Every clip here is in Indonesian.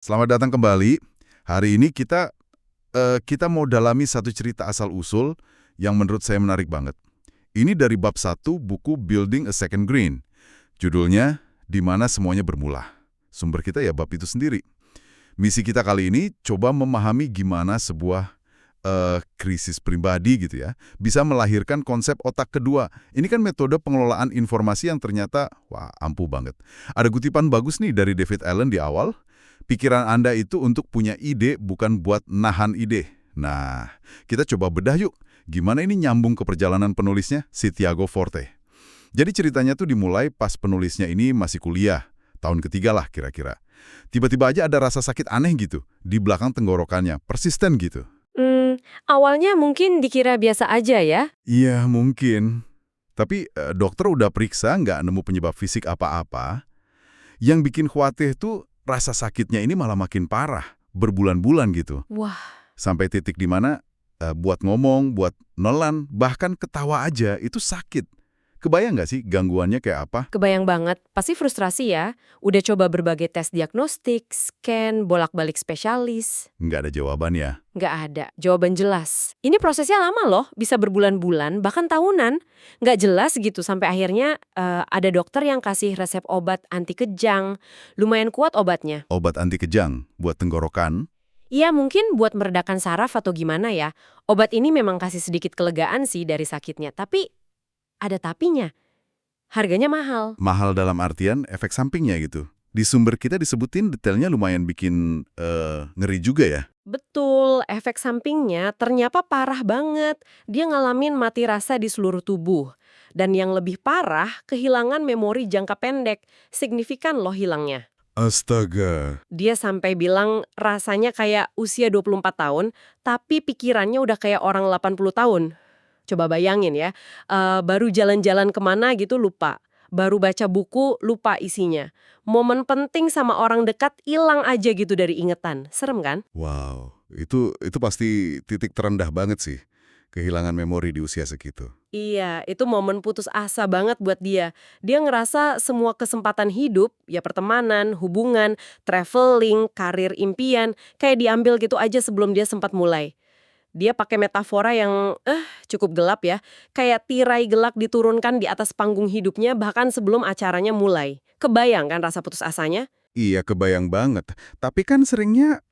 Selamat datang kembali. Hari ini kita mau dalami satu cerita asal-usul yang menurut saya menarik banget. Ini dari bab 1 buku Building a Second Green. Judulnya, Di Mana Semuanya Bermula. Sumber kita ya bab itu sendiri. Misi kita kali ini coba memahami gimana sebuah krisis pribadi gitu ya, bisa melahirkan konsep otak kedua. Ini kan metode pengelolaan informasi yang ternyata, wah, ampuh banget. Ada kutipan bagus nih dari David Allen di awal. Pikiran Anda itu untuk punya ide, bukan buat nahan ide. Nah, kita coba bedah yuk. Gimana ini nyambung ke perjalanan penulisnya, si Tiago Forte. Jadi ceritanya tuh dimulai pas penulisnya ini masih kuliah. Tahun ketiga lah kira-kira. Tiba-tiba aja ada rasa sakit aneh gitu, di belakang tenggorokannya, persisten gitu. Awalnya mungkin dikira biasa aja ya. Iya, mungkin. Tapi dokter udah periksa nggak nemu penyebab fisik apa-apa. Yang bikin khawatir tuh rasa sakitnya ini malah makin parah, berbulan-bulan gitu. Wah, Sampai titik di mana buat ngomong, buat nelan, bahkan ketawa aja itu sakit. Kebayang nggak sih gangguannya kayak apa? kebayang banget. Pasti frustrasi ya. Udah coba berbagai tes diagnostik, scan, bolak-balik spesialis. Nggak ada jawabannya. Nggak ada jawaban jelas. Ini prosesnya lama loh, bisa berbulan-bulan, bahkan tahunan. Nggak jelas gitu, sampai akhirnya ada dokter yang kasih resep obat anti kejang. Lumayan kuat obatnya. Obat anti kejang buat tenggorokan. Iya, mungkin buat meredakan saraf atau gimana ya. Obat ini memang kasih sedikit kelegaan sih dari sakitnya, tapi ada tapinya. Harganya mahal. Mahal dalam artian efek sampingnya gitu. Di sumber kita disebutin detailnya lumayan bikin ngeri juga ya. Betul, efek sampingnya ternyata parah banget. Dia ngalamin mati rasa di seluruh tubuh. Dan yang lebih parah, kehilangan memori jangka pendek. Signifikan loh hilangnya. Astaga. Dia sampai bilang rasanya kayak usia 24 tahun, tapi pikirannya udah kayak orang 80 tahun. Coba bayangin ya, baru jalan-jalan kemana gitu lupa. Baru baca buku, lupa isinya. Momen penting sama orang dekat hilang aja gitu dari ingetan. Serem kan? Wow, itu pasti titik terendah banget sih. Kehilangan memori di usia segitu. Iya, itu momen putus asa banget buat dia. Dia ngerasa semua kesempatan hidup, ya pertemanan, hubungan, traveling, karir impian, kayak diambil gitu aja sebelum dia sempat mulai. Dia pakai metafora yang cukup gelap ya. Kayak tirai gelap diturunkan di atas panggung hidupnya bahkan sebelum acaranya mulai. Kebayang kan rasa putus asanya? Iya, kebayang banget. Tapi kan seringnya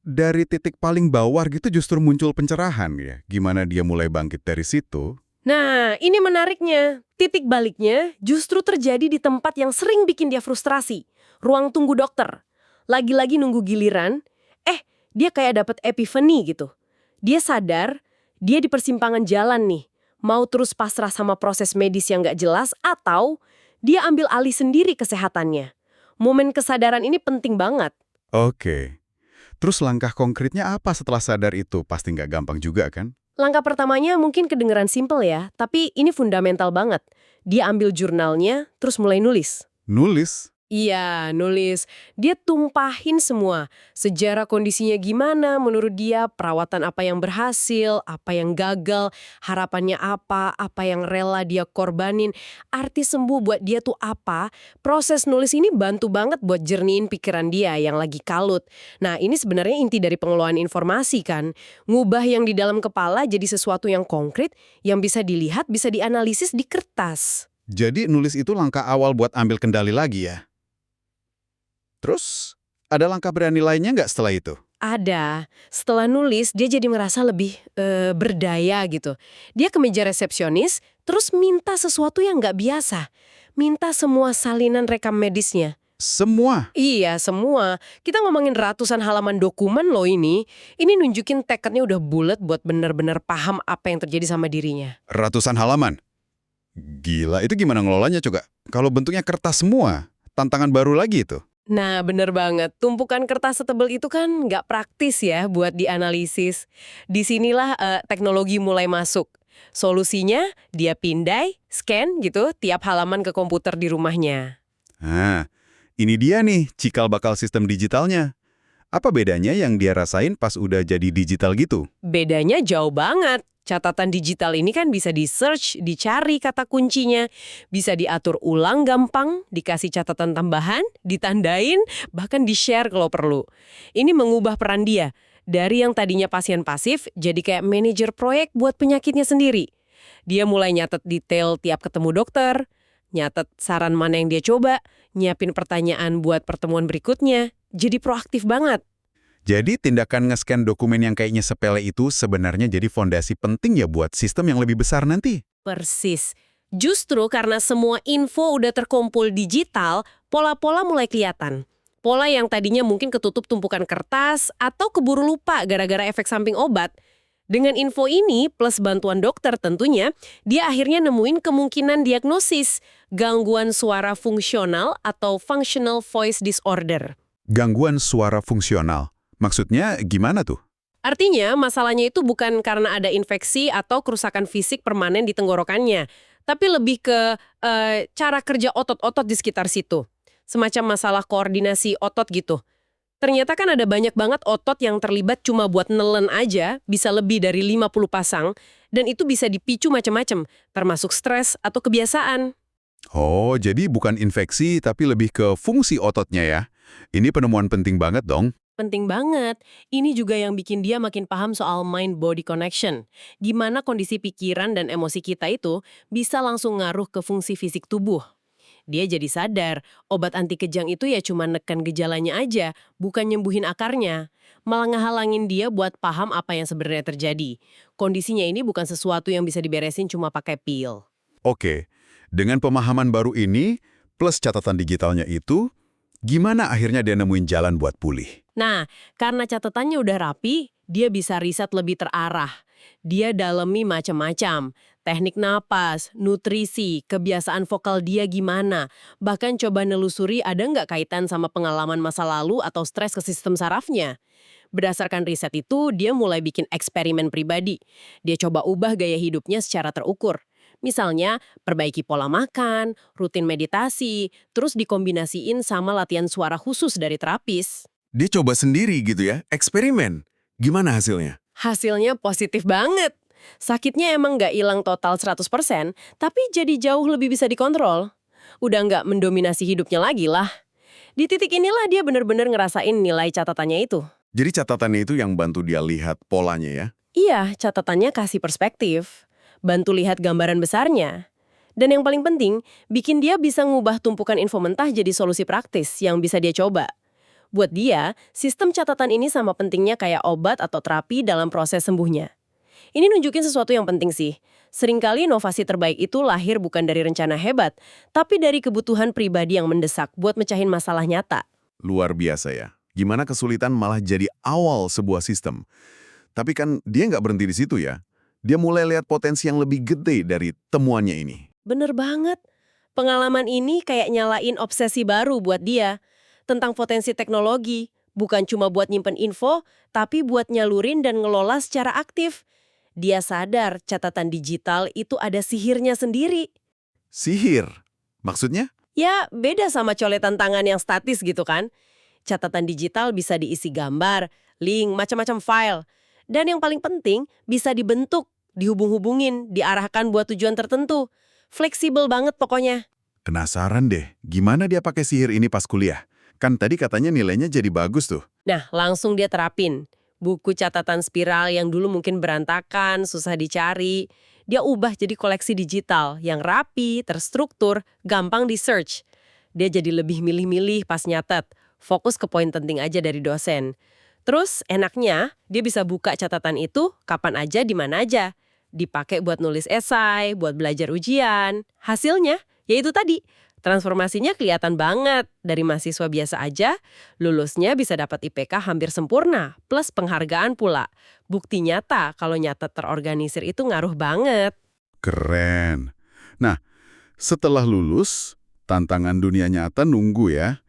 dari titik paling bawah gitu justru muncul pencerahan ya. Gimana dia mulai bangkit dari situ? Nah, ini menariknya. Titik baliknya justru terjadi di tempat yang sering bikin dia frustrasi. Ruang tunggu dokter. Lagi-lagi nunggu giliran, dia kayak dapet epiphany gitu. Dia sadar, dia di persimpangan jalan nih. Mau terus pasrah sama proses medis yang nggak jelas, atau dia ambil alih sendiri kesehatannya. Momen kesadaran ini penting banget. Oke. Terus langkah konkretnya apa setelah sadar itu? Pasti nggak gampang juga kan? Langkah pertamanya mungkin kedengeran simple ya, tapi ini fundamental banget. Dia ambil jurnalnya, terus mulai nulis. Nulis? Iya, nulis. Dia tumpahin semua. Sejarah kondisinya gimana menurut dia, perawatan apa yang berhasil, apa yang gagal, harapannya apa yang rela dia korbanin. Arti sembuh buat dia tuh apa. Proses nulis ini bantu banget buat jernihin pikiran dia yang lagi kalut. Nah, ini sebenarnya inti dari pengelolaan informasi kan. Ngubah yang di dalam kepala jadi sesuatu yang konkret, yang bisa dilihat, bisa dianalisis di kertas. Jadi nulis itu langkah awal buat ambil kendali lagi ya? Terus, ada langkah berani lainnya nggak setelah itu? Ada. Setelah nulis, dia jadi merasa lebih berdaya gitu. Dia ke meja resepsionis, terus minta sesuatu yang nggak biasa. Minta semua salinan rekam medisnya. Semua? Iya, semua. Kita ngomongin ratusan halaman dokumen loh ini. Ini nunjukin tekadnya udah bulat buat bener-bener paham apa yang terjadi sama dirinya. Ratusan halaman? Gila, itu gimana ngelolanya coba? Kalau bentuknya kertas semua, tantangan baru lagi itu. Nah, bener banget. Tumpukan kertas setebel itu kan nggak praktis ya buat dianalisis. Disinilah teknologi mulai masuk. Solusinya, dia pindai, scan gitu, tiap halaman ke komputer di rumahnya. Nah, ini dia nih cikal bakal sistem digitalnya. Apa bedanya yang dia rasain pas udah jadi digital gitu? Bedanya jauh banget. Catatan digital ini kan bisa di-search, dicari kata kuncinya, bisa diatur ulang gampang, dikasih catatan tambahan, ditandain, bahkan di-share kalau perlu. Ini mengubah peran dia, dari yang tadinya pasien pasif, jadi kayak manajer proyek buat penyakitnya sendiri. Dia mulai nyatet detail tiap ketemu dokter, nyatet saran mana yang dia coba, nyiapin pertanyaan buat pertemuan berikutnya, jadi proaktif banget. Jadi tindakan nge-scan dokumen yang kayaknya sepele itu sebenarnya jadi fondasi penting ya buat sistem yang lebih besar nanti. Persis. Justru karena semua info udah terkumpul digital, pola-pola mulai kelihatan. Pola yang tadinya mungkin ketutup tumpukan kertas atau keburu lupa gara-gara efek samping obat. Dengan info ini plus bantuan dokter tentunya, dia akhirnya nemuin kemungkinan diagnosis gangguan suara fungsional atau functional voice disorder. Gangguan suara fungsional. Maksudnya gimana tuh? Artinya, masalahnya itu bukan karena ada infeksi atau kerusakan fisik permanen di tenggorokannya, tapi lebih ke cara kerja otot-otot di sekitar situ. Semacam masalah koordinasi otot gitu. Ternyata kan ada banyak banget otot yang terlibat cuma buat nelen aja, bisa lebih dari 50 pasang, dan itu bisa dipicu macam-macam, termasuk stres atau kebiasaan. Oh, jadi bukan infeksi tapi lebih ke fungsi ototnya ya. Ini penemuan penting banget dong. Penting banget. Ini juga yang bikin dia makin paham soal mind-body connection. Gimana kondisi pikiran dan emosi kita itu bisa langsung ngaruh ke fungsi fisik tubuh. Dia jadi sadar, obat anti kejang itu ya cuma neken gejalanya aja, bukan nyembuhin akarnya. Malah ngehalangin dia buat paham apa yang sebenarnya terjadi. Kondisinya ini bukan sesuatu yang bisa diberesin cuma pakai pil. Oke, dengan pemahaman baru ini, plus catatan digitalnya itu, gimana akhirnya dia nemuin jalan buat pulih? Nah, karena catatannya udah rapi, dia bisa riset lebih terarah. Dia dalemi macam-macam. Teknik napas, nutrisi, kebiasaan vokal dia gimana. Bahkan coba nelusuri ada nggak kaitan sama pengalaman masa lalu atau stres ke sistem sarafnya. Berdasarkan riset itu, dia mulai bikin eksperimen pribadi. Dia coba ubah gaya hidupnya secara terukur. Misalnya, perbaiki pola makan, rutin meditasi, terus dikombinasiin sama latihan suara khusus dari terapis. Dia coba sendiri gitu ya, eksperimen. Gimana hasilnya? Hasilnya positif banget. Sakitnya emang nggak hilang total 100%, tapi jadi jauh lebih bisa dikontrol. Udah nggak mendominasi hidupnya lagi lah. Di titik inilah dia benar-benar ngerasain nilai catatannya itu. Jadi catatannya itu yang bantu dia lihat polanya ya? Iya, catatannya kasih perspektif. Bantu lihat gambaran besarnya. Dan yang paling penting, bikin dia bisa ngubah tumpukan info mentah jadi solusi praktis yang bisa dia coba. Buat dia, sistem catatan ini sama pentingnya kayak obat atau terapi dalam proses sembuhnya. Ini nunjukin sesuatu yang penting sih. Seringkali inovasi terbaik itu lahir bukan dari rencana hebat, tapi dari kebutuhan pribadi yang mendesak buat mecahin masalah nyata. Luar biasa ya. Gimana kesulitan malah jadi awal sebuah sistem. Tapi kan dia nggak berhenti di situ ya. Dia mulai lihat potensi yang lebih gede dari temuannya ini. Bener banget. Pengalaman ini kayak nyalain obsesi baru buat dia. Tentang potensi teknologi, bukan cuma buat nyimpen info, tapi buat nyalurin dan ngelola secara aktif. Dia sadar catatan digital itu ada sihirnya sendiri. Sihir? Maksudnya? Ya, beda sama coletan tangan yang statis gitu kan. Catatan digital bisa diisi gambar, link, macam-macam file. Dan yang paling penting, bisa dibentuk, dihubung-hubungin, diarahkan buat tujuan tertentu. Fleksibel banget pokoknya. Penasaran deh, gimana dia pakai sihir ini pas kuliah? Kan tadi katanya nilainya jadi bagus tuh. Nah, langsung dia terapin. Buku catatan spiral yang dulu mungkin berantakan, susah dicari, dia ubah jadi koleksi digital yang rapi, terstruktur, gampang di-search. Dia jadi lebih milih-milih pas nyatet, fokus ke poin penting aja dari dosen. Terus enaknya, dia bisa buka catatan itu kapan aja, di mana aja. Dipakai buat nulis esai, buat belajar ujian. Hasilnya, yaitu tadi, transformasinya kelihatan banget. Dari mahasiswa biasa aja, lulusnya bisa dapat IPK hampir sempurna, plus penghargaan pula. Bukti nyata kalau nyatet terorganisir itu ngaruh banget. Keren. Nah, setelah lulus, tantangan dunia nyata nunggu ya.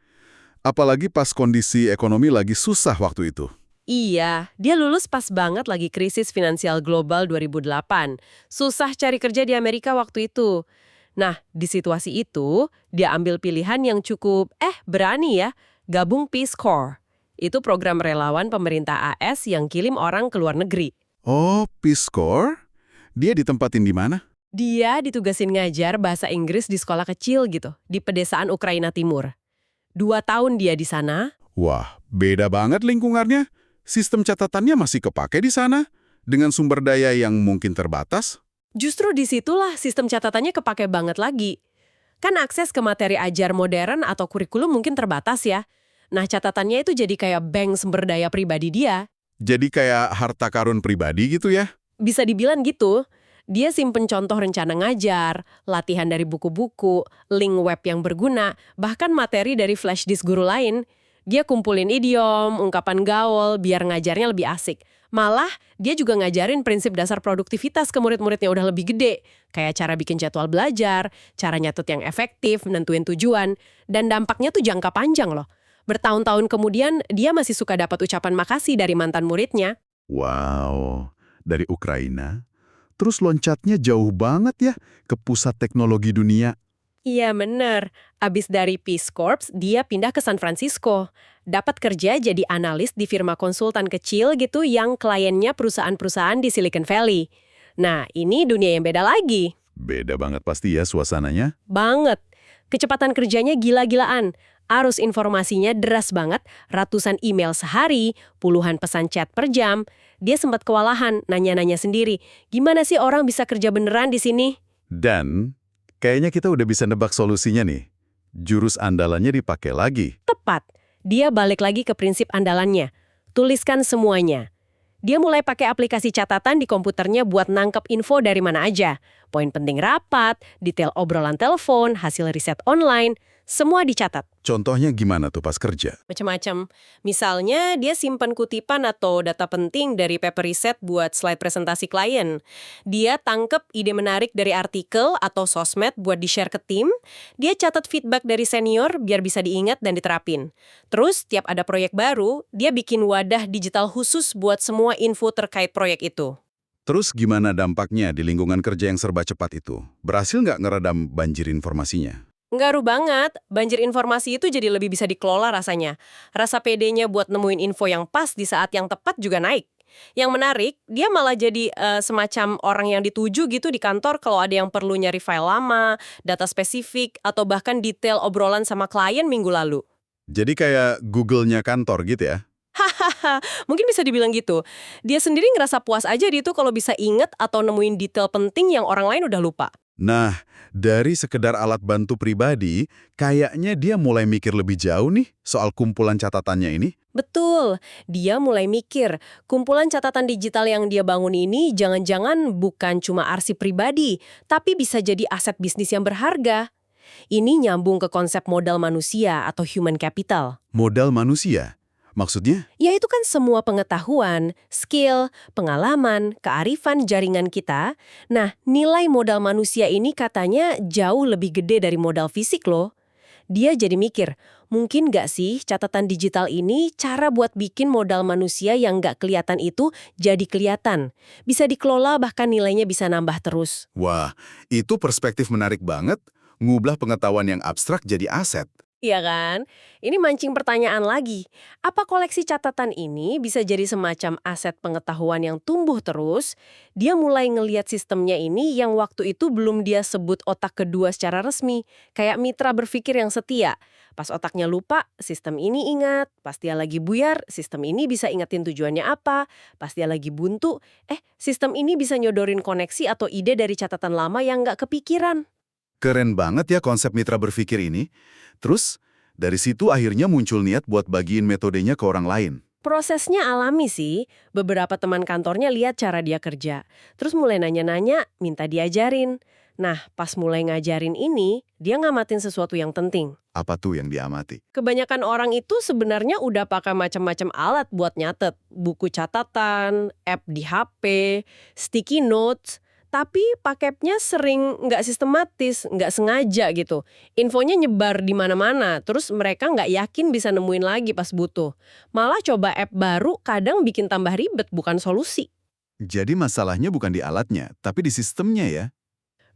Apalagi pas kondisi ekonomi lagi susah waktu itu. Iya, dia lulus pas banget lagi krisis finansial global 2008. Susah cari kerja di Amerika waktu itu. Nah, di situasi itu, dia ambil pilihan yang cukup, berani ya, gabung Peace Corps. Itu program relawan pemerintah AS yang kirim orang ke luar negeri. Oh, Peace Corps? Dia ditempatin di mana? Dia ditugasin ngajar bahasa Inggris di sekolah kecil gitu, di pedesaan Ukraina Timur. 2 tahun dia di sana. Wah, beda banget lingkungannya. Sistem catatannya masih kepake di sana, dengan sumber daya yang mungkin terbatas. Justru disitulah sistem catatannya kepake banget lagi. Kan akses ke materi ajar modern atau kurikulum mungkin terbatas ya. Nah, catatannya itu jadi kayak bank sumber daya pribadi dia. Jadi kayak harta karun pribadi gitu ya? Bisa dibilang gitu. Dia simpen contoh rencana ngajar, latihan dari buku-buku, link web yang berguna, bahkan materi dari flash disk guru lain. Dia kumpulin idiom, ungkapan gaul, biar ngajarnya lebih asik. Malah, dia juga ngajarin prinsip dasar produktivitas ke murid-muridnya udah lebih gede. Kayak cara bikin jadwal belajar, cara nyatet yang efektif, nentuin tujuan, dan dampaknya tuh jangka panjang loh. Bertahun-tahun kemudian, dia masih suka dapat ucapan makasih dari mantan muridnya. Wow, dari Ukraina. Terus loncatnya jauh banget ya ke pusat teknologi dunia. Iya bener, abis dari Peace Corps, dia pindah ke San Francisco. Dapat kerja jadi analis di firma konsultan kecil gitu yang kliennya perusahaan-perusahaan di Silicon Valley. Nah, ini dunia yang beda lagi. Beda banget pasti ya suasananya. Banget. Kecepatan kerjanya gila-gilaan. Arus informasinya deras banget, ratusan email sehari, puluhan pesan chat per jam. Dia sempat kewalahan nanya-nanya sendiri, gimana sih orang bisa kerja beneran di sini? Dan kayaknya kita udah bisa nebak solusinya nih. Jurus andalannya dipakai lagi. Tepat. Dia balik lagi ke prinsip andalannya. Tuliskan semuanya. Dia mulai pakai aplikasi catatan di komputernya buat nangkep info dari mana aja. Poin penting rapat, detail obrolan telepon, hasil riset online, semua dicatat. Contohnya gimana tuh pas kerja? Macam-macam. Misalnya, dia simpan kutipan atau data penting dari paper riset buat slide presentasi klien. Dia tangkep ide menarik dari artikel atau sosmed buat di-share ke tim. Dia catat feedback dari senior biar bisa diingat dan diterapin. Terus, tiap ada proyek baru, dia bikin wadah digital khusus buat semua info terkait proyek itu. Terus gimana dampaknya di lingkungan kerja yang serba cepat itu? Berhasil nggak ngeredam banjir informasinya? Ngaruh banget, banjir informasi itu jadi lebih bisa dikelola rasanya. Rasa pedenya buat nemuin info yang pas di saat yang tepat juga naik. Yang menarik, dia malah jadi semacam orang yang dituju gitu di kantor kalau ada yang perlu nyari file lama, data spesifik, atau bahkan detail obrolan sama klien minggu lalu. Jadi kayak Google-nya kantor gitu ya? Hahaha, mungkin bisa dibilang gitu. Dia sendiri ngerasa puas aja dia tuh kalau bisa inget atau nemuin detail penting yang orang lain udah lupa. Nah, dari sekedar alat bantu pribadi, kayaknya dia mulai mikir lebih jauh nih soal kumpulan catatannya ini. Betul, dia mulai mikir, kumpulan catatan digital yang dia bangun ini jangan-jangan bukan cuma arsip pribadi, tapi bisa jadi aset bisnis yang berharga. Ini nyambung ke konsep modal manusia atau human capital. Modal manusia? Maksudnya? Yaitu kan semua pengetahuan, skill, pengalaman, kearifan jaringan kita. Nah, nilai modal manusia ini katanya jauh lebih gede dari modal fisik loh. Dia jadi mikir, mungkin nggak sih catatan digital ini cara buat bikin modal manusia yang nggak kelihatan itu jadi kelihatan. Bisa dikelola bahkan nilainya bisa nambah terus. Wah, itu perspektif menarik banget. Ngubah pengetahuan yang abstrak jadi aset. Iya kan? Ini mancing pertanyaan lagi. Apa koleksi catatan ini bisa jadi semacam aset pengetahuan yang tumbuh terus? Dia mulai ngeliat sistemnya ini yang waktu itu belum dia sebut otak kedua secara resmi. Kayak mitra berpikir yang setia. Pas otaknya lupa, sistem ini ingat. Pas dia lagi buyar, sistem ini bisa ingetin tujuannya apa. Pas dia lagi buntu, sistem ini bisa nyodorin koneksi atau ide dari catatan lama yang nggak kepikiran. Keren banget ya konsep mitra berpikir ini. Terus, dari situ akhirnya muncul niat buat bagiin metodenya ke orang lain. Prosesnya alami sih. Beberapa teman kantornya lihat cara dia kerja. Terus mulai nanya-nanya, minta diajarin. Nah, pas mulai ngajarin ini, dia ngamatin sesuatu yang penting. Apa tuh yang diamati? Kebanyakan orang itu sebenarnya udah pakai macam-macam alat buat nyatet. Buku catatan, app di HP, sticky notes. Tapi paketnya sering nggak sistematis, nggak sengaja gitu. Infonya nyebar di mana-mana, terus mereka nggak yakin bisa nemuin lagi pas butuh. Malah coba app baru kadang bikin tambah ribet, bukan solusi. Jadi masalahnya bukan di alatnya, tapi di sistemnya ya?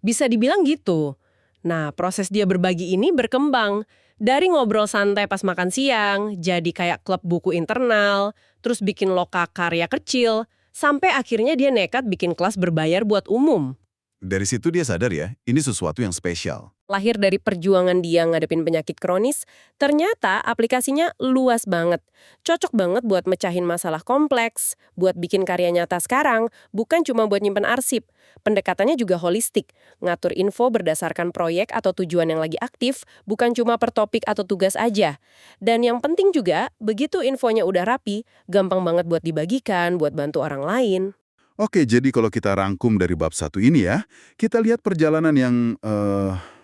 Bisa dibilang gitu. Nah, proses dia berbagi ini berkembang. Dari ngobrol santai pas makan siang, jadi kayak klub buku internal, terus bikin loka karya kecil, Sampai akhirnya dia nekat bikin kelas berbayar buat umum. Dari situ dia sadar ya, ini sesuatu yang spesial. Lahir dari perjuangan dia ngadepin penyakit kronis, ternyata aplikasinya luas banget. Cocok banget buat mecahin masalah kompleks, buat bikin karya nyata sekarang, bukan cuma buat nyimpen arsip. Pendekatannya juga holistik, ngatur info berdasarkan proyek atau tujuan yang lagi aktif, bukan cuma per topik atau tugas aja. Dan yang penting juga, begitu infonya udah rapi, gampang banget buat dibagikan, buat bantu orang lain. Oke, jadi kalau kita rangkum dari bab 1 ini ya, kita lihat perjalanan yang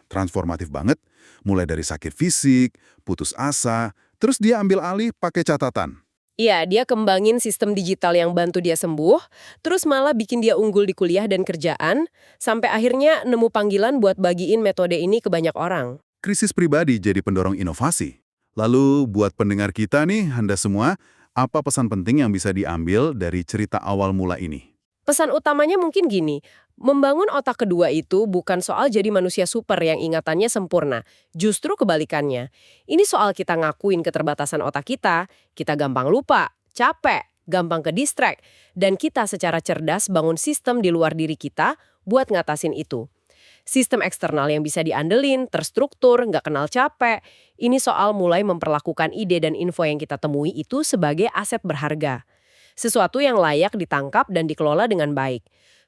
transformatif banget, mulai dari sakit fisik, putus asa, terus dia ambil alih pakai catatan. Iya, dia kembangin sistem digital yang bantu dia sembuh, terus malah bikin dia unggul di kuliah dan kerjaan, sampai akhirnya nemu panggilan buat bagiin metode ini ke banyak orang. Krisis pribadi jadi pendorong inovasi. Lalu buat pendengar kita nih, Anda semua, apa pesan penting yang bisa diambil dari cerita awal mula ini? Pesan utamanya mungkin gini, membangun otak kedua itu bukan soal jadi manusia super yang ingatannya sempurna. Justru kebalikannya. Ini soal kita ngakuin keterbatasan otak kita gampang lupa, capek, gampang ke distract, dan kita secara cerdas bangun sistem di luar diri kita buat ngatasin itu. Sistem eksternal yang bisa diandelin, terstruktur, nggak kenal capek. Ini soal mulai memperlakukan ide dan info yang kita temui itu sebagai aset berharga. Sesuatu yang layak ditangkap dan dikelola dengan baik.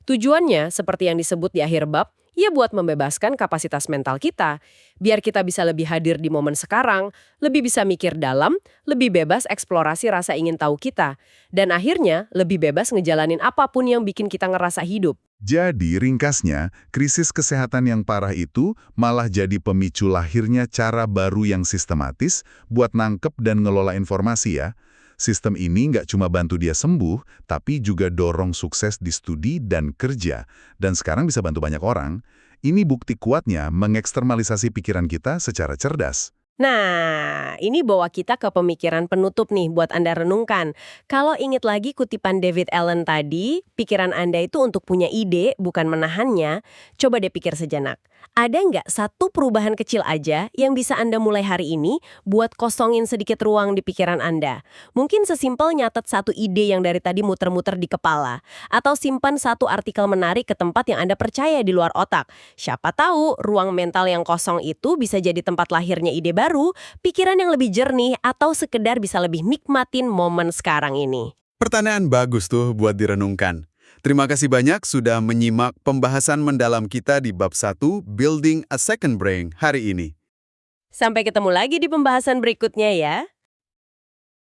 Tujuannya, seperti yang disebut di akhir bab, ya buat membebaskan kapasitas mental kita, biar kita bisa lebih hadir di momen sekarang, lebih bisa mikir dalam, lebih bebas eksplorasi rasa ingin tahu kita, dan akhirnya lebih bebas ngejalanin apapun yang bikin kita ngerasa hidup. Jadi, ringkasnya, krisis kesehatan yang parah itu malah jadi pemicu lahirnya cara baru yang sistematis buat nangkep dan ngelola informasi ya. Sistem ini nggak cuma bantu dia sembuh, tapi juga dorong sukses di studi dan kerja. Dan sekarang bisa bantu banyak orang. Ini bukti kuatnya mengeksternalisasi pikiran kita secara cerdas. Nah, ini bawa kita ke pemikiran penutup nih buat Anda renungkan. Kalau ingat lagi kutipan David Allen tadi, pikiran Anda itu untuk punya ide, bukan menahannya. Coba deh pikir sejenak. Ada nggak satu perubahan kecil aja yang bisa Anda mulai hari ini buat kosongin sedikit ruang di pikiran Anda? Mungkin sesimpel nyatet satu ide yang dari tadi muter-muter di kepala. Atau simpan satu artikel menarik ke tempat yang Anda percaya di luar otak. Siapa tahu ruang mental yang kosong itu bisa jadi tempat lahirnya ide baru, pikiran yang lebih jernih, atau sekedar bisa lebih nikmatin momen sekarang ini. Pertanyaan bagus tuh buat direnungkan. Terima kasih banyak sudah menyimak pembahasan mendalam kita di bab 1 Building a Second Brain hari ini. Sampai ketemu lagi di pembahasan berikutnya ya.